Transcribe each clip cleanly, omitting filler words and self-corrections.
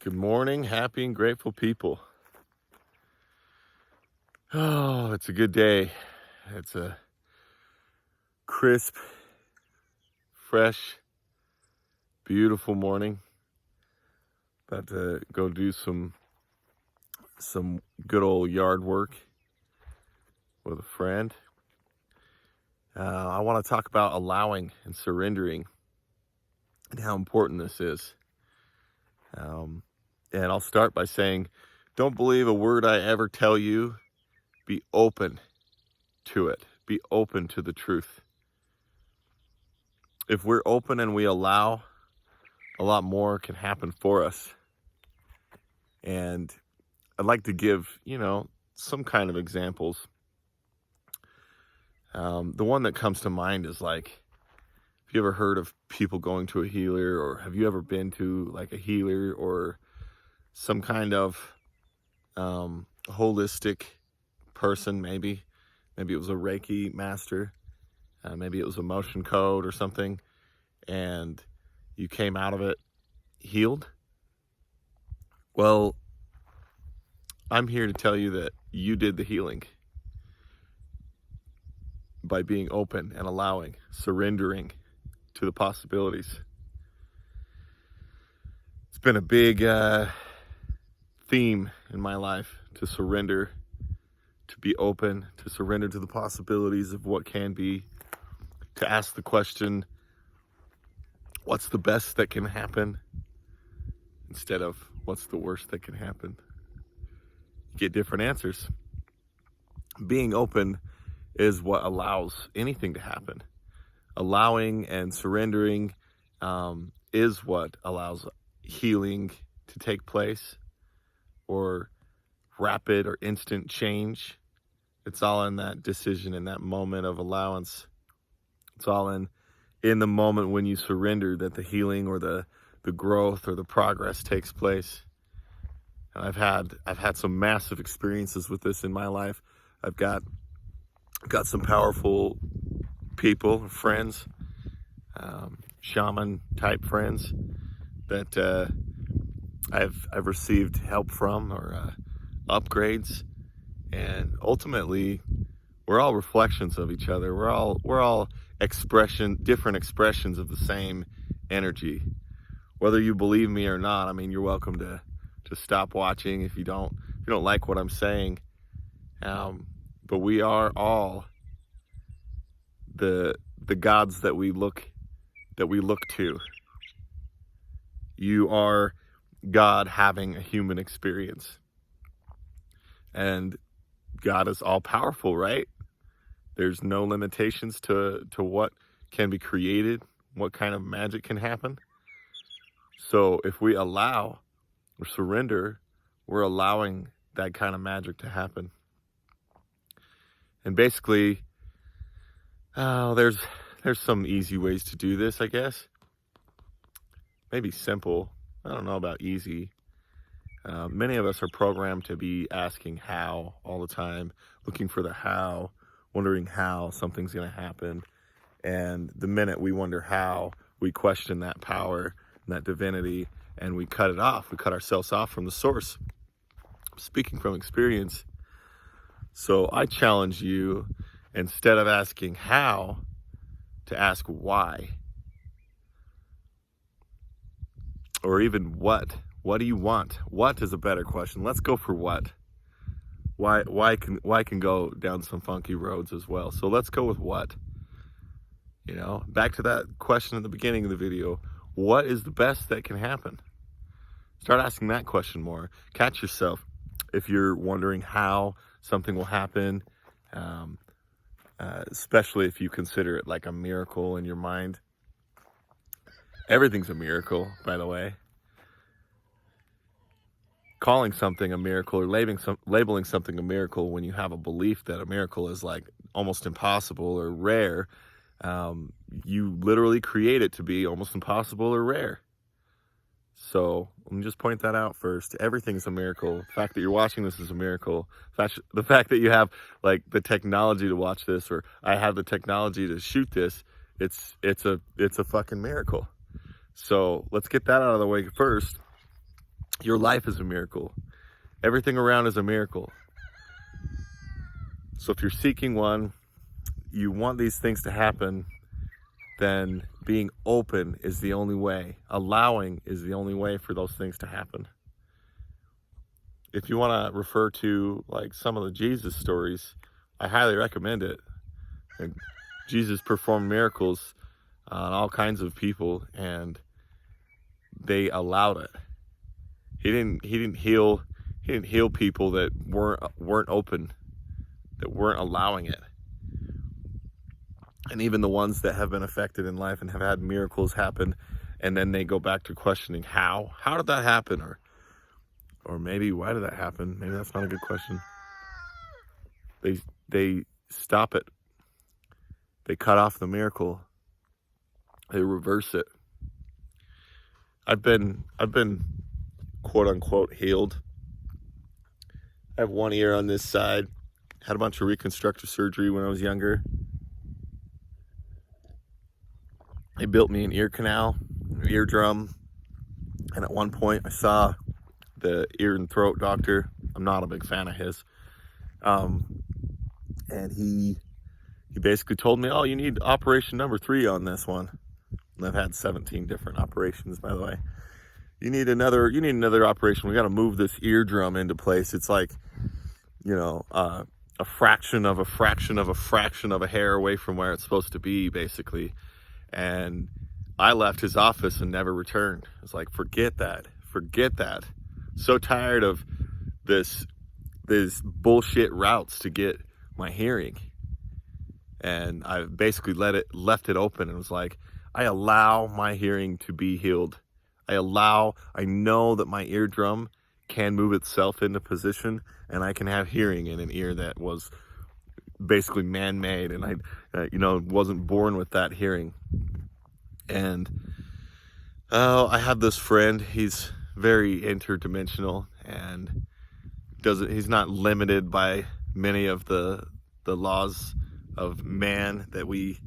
Good morning, happy and grateful people. Oh, it's a good day. It's a crisp, fresh, beautiful morning. About to go do some good old yard work with a friend. I want to talk about allowing and surrendering and how important this is. And I'll start by saying, don't believe a word I ever tell you. Be open to it. Be open to the truth. If we're open and we allow, a lot more can happen for us. And I'd like to give, some kind of examples. The one that comes to mind is like, have you ever heard of people going to a healer, or have you ever been to like a healer or some kind of holistic person? Maybe it was a Reiki master, maybe it was a motion code or something, and you came out of it healed. Well, I'm here to tell you that you did the healing by being open and allowing, surrendering to the possibilities. It's been a big theme in my life to surrender, to be open, to surrender to the possibilities of what can be, to ask the question, what's the best that can happen, instead of what's the worst that can happen. You get different answers. Being open is what allows anything to happen. Allowing and surrendering is what allows healing to take place, or rapid or instant change. It's all in that decision, in that moment of allowance. It's all in the moment when you surrender that the healing or the growth or the progress takes place. And I've had some massive experiences with this in my life. I've got some powerful people, friends, shaman type friends that I've received help from, or upgrades, and ultimately we're all reflections of each other. We're all different expressions of the same energy. Whether you believe me or not, I mean, you're welcome to stop watching if you don't like what I'm saying. But we are all the gods that we look to. You are God having a human experience. And God is all powerful, right? There's no limitations to what can be created, what kind of magic can happen. So if we allow or surrender, we're allowing that kind of magic to happen. And basically, there's some easy ways to do this, I guess. Maybe simple. I don't know about easy. Many of us are programmed to be asking how all the time, looking for the how, wondering how something's going to happen. And the minute we wonder how, we question that power and that divinity, and we cut it off. We cut ourselves off from the source. Speaking from experience. So I challenge you, instead of asking how, to ask why. Or even what. What do you want? What is a better question. Let's go for what. Why can go down some funky roads as well. So let's go with what. Back to that question at the beginning of the video. What is the best that can happen? Start asking that question more. Catch yourself if you're wondering how something will happen, especially if you consider it like a miracle in your mind. Everything's a miracle, by the way. Calling something a miracle or labeling something a miracle when you have a belief that a miracle is like almost impossible or rare, you literally create it to be almost impossible or rare. So let me just point that out first. Everything's a miracle. The fact that you're watching this is a miracle. The fact that you have like the technology to watch this, or I have the technology to shoot this, it's a fucking miracle. So let's get that out of the way first. Your life is a miracle. Everything around is a miracle. So if you're seeking one, you want these things to happen, then being open is the only way. Allowing is the only way for those things to happen. If you want to refer to like some of the Jesus stories, I highly recommend it. And Jesus performed miracles on all kinds of people, and they allowed it. He didn't heal people that weren't open, that weren't allowing it. And even the ones that have been affected in life and have had miracles happen, and then they go back to questioning how did that happen, or maybe why did that happen? Maybe that's not a good question. They stop it. They cut off the miracle. They reverse it. I've been quote unquote healed. I have one ear on this side. Had a bunch of reconstructive surgery when I was younger. They built me an ear canal, an eardrum, and at one point I saw the ear and throat doctor. I'm not a big fan of his. And he basically told me, oh, you need operation number 3 on this one. And I've had 17 different operations, by the way. You need another operation. We got to move this eardrum into place. It's like, a fraction of a fraction of a fraction of a hair away from where it's supposed to be, basically. And I left his office and never returned. It's like, forget that. So tired of this bullshit routes to get my hearing. And I basically left it open, and was like, I allow my hearing to be healed. I know that my eardrum can move itself into position, and I can have hearing in an ear that was basically man-made, and I wasn't born with that hearing. And I have this friend. He's very interdimensional, and he's not limited by many of the laws of man that we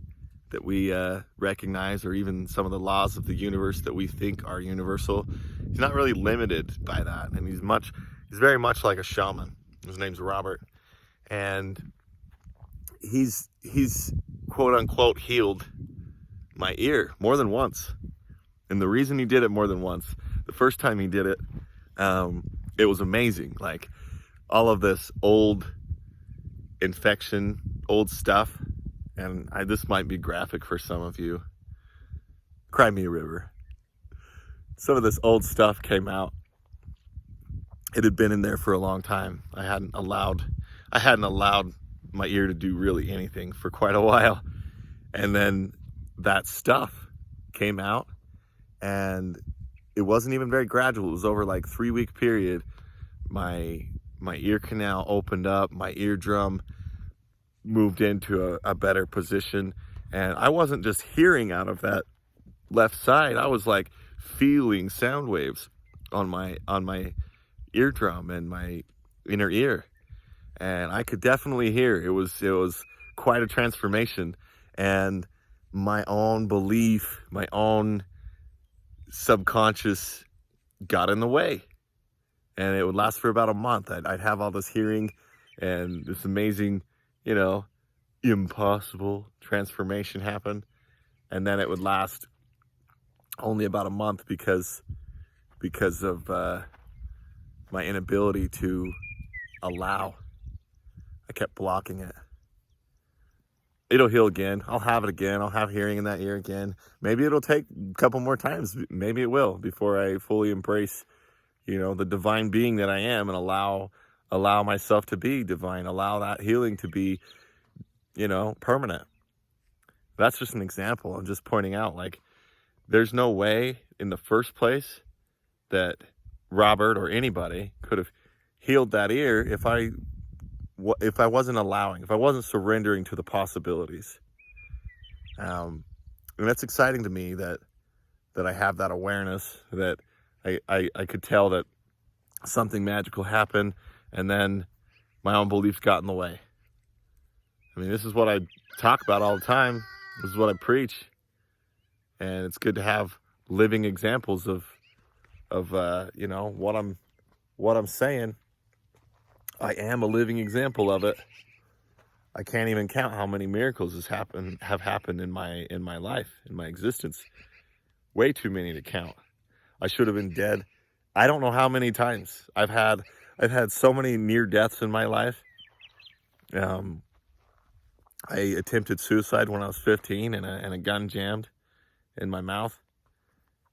recognize, or even some of the laws of the universe that we think are universal. He's not really limited by that, and he's very much like a shaman. His name's Robert, and he's quote unquote healed my ear more than once. And the reason he did it more than once, the first time he did it, it was amazing. Like, all of this old infection, old stuff, and this might be graphic for some of you. Cry me a river. Some of this old stuff came out. It had been in there for a long time. I hadn't allowed my ear to do really anything for quite a while. And then that stuff came out, and it wasn't even very gradual. It was over like 3-week period. My ear canal opened up, my eardrum moved into a better position, and I wasn't just hearing out of that left side. I was like feeling sound waves on my eardrum and my inner ear, and I could definitely hear. It was quite a transformation, and my own belief, my own subconscious got in the way, and it would last for about a month. I'd have all this hearing and this amazing, impossible transformation happen, and then it would last only about a month because of my inability to allow. I kept blocking it. It'll heal again. I'll have it again. I'll have hearing in that ear again. Maybe it'll take a couple more times. Maybe it will, before I fully embrace, the divine being that I am, and allow myself to be divine. Allow that healing to be, permanent. That's just an example. I'm just pointing out, like, there's no way in the first place that Robert or anybody could have healed that ear if I wasn't allowing, if I wasn't surrendering to the possibilities. And that's exciting to me that I have that awareness, that I could tell that something magical happened, and then my own beliefs got in the way. I mean, this is what I talk about all the time. This is what I preach. And it's good to have living examples of you know, what I'm saying. I am a living example of it. I can't even count how many miracles have happened in my life, in my existence. Way too many to count. I should have been dead. I don't know how many times. I've had so many near deaths in my life. I attempted suicide when I was 15 and a gun jammed in my mouth.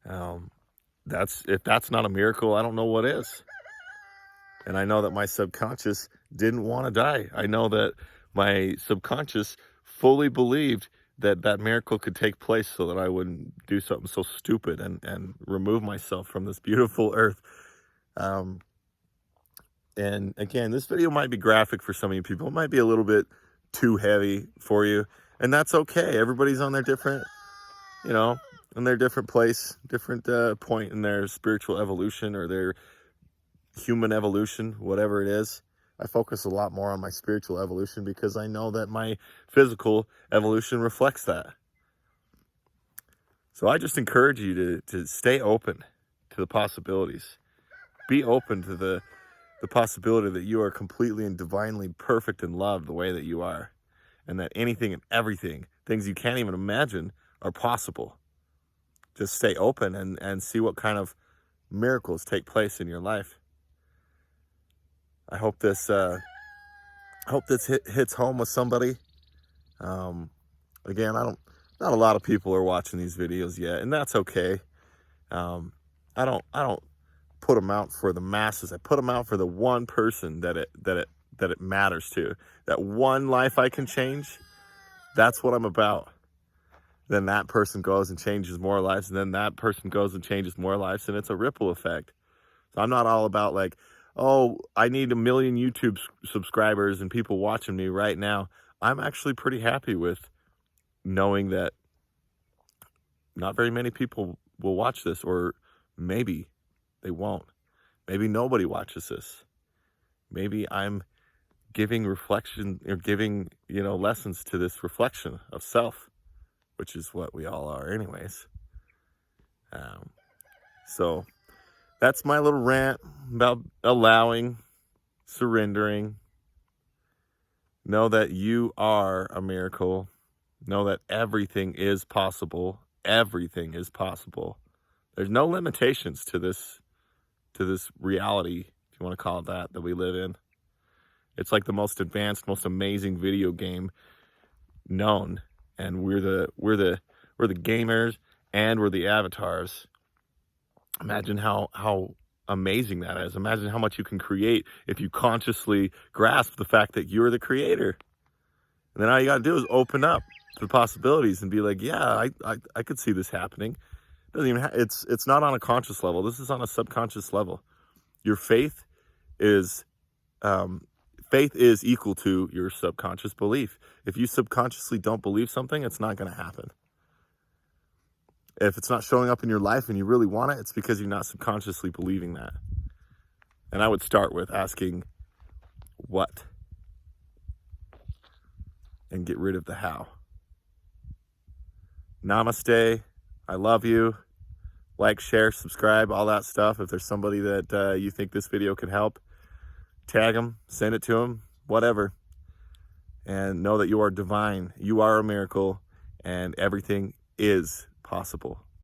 If that's not a miracle, I don't know what is. And I know that my subconscious didn't want to die. I know that my subconscious fully believed that that miracle could take place so that I wouldn't do something so stupid and remove myself from this beautiful earth. And again, this video might be graphic for some of you people. It might be a little bit too heavy for you, and that's okay. Everybody's on their different, you know, in their different place, different point in their spiritual evolution or their human evolution, whatever it is. I focus a lot more on my spiritual evolution because I know that my physical evolution reflects that. So I just encourage you to stay open to the possibilities. Be open to the possibility that you are completely and divinely perfect and loved the way that you are, and that anything and everything, things you can't even imagine, are possible. Just stay open and see what kind of miracles take place in your life. I hope this hits home with somebody. Again, not a lot of people are watching these videos yet, and that's okay. I don't put them out for the masses. I put them out for the one person that it matters to. That one life I can change. That's what I'm about. Then that person goes and changes more lives, and then that person goes and changes more lives, and it's a ripple effect. So I'm not all about like, oh, I need 1 million YouTube subscribers and people watching me right now. I'm actually pretty happy with knowing that not very many people will watch this, or maybe they won't. Maybe nobody watches this. Maybe I'm giving reflection or giving, you know, lessons to this reflection of self, which is what we all are anyways. So that's my little rant about allowing, surrendering. Know that you are a miracle. Know that everything is possible. Everything is possible. There's no limitations to this reality, if you want to call it that we live in. It's like the most advanced, most amazing video game known, and we're the gamers and we're the avatars. Imagine how amazing that is. Imagine how much you can create if you consciously grasp the fact that you're the creator. And then all you got to do is open up to the possibilities and be like, yeah, I could see this happening. It doesn't even it's not on a conscious level. This is on a subconscious level. Your faith is equal to your subconscious belief. If you subconsciously don't believe something, it's not going to happen. If it's not showing up in your life and you really want it, it's because you're not subconsciously believing that. And I would start with asking what and get rid of the how. Namaste. I love you. Like, share, subscribe, all that stuff. If there's somebody that you think this video could help, tag them, send it to them, whatever. And know that you are divine. You are a miracle, and everything is possible.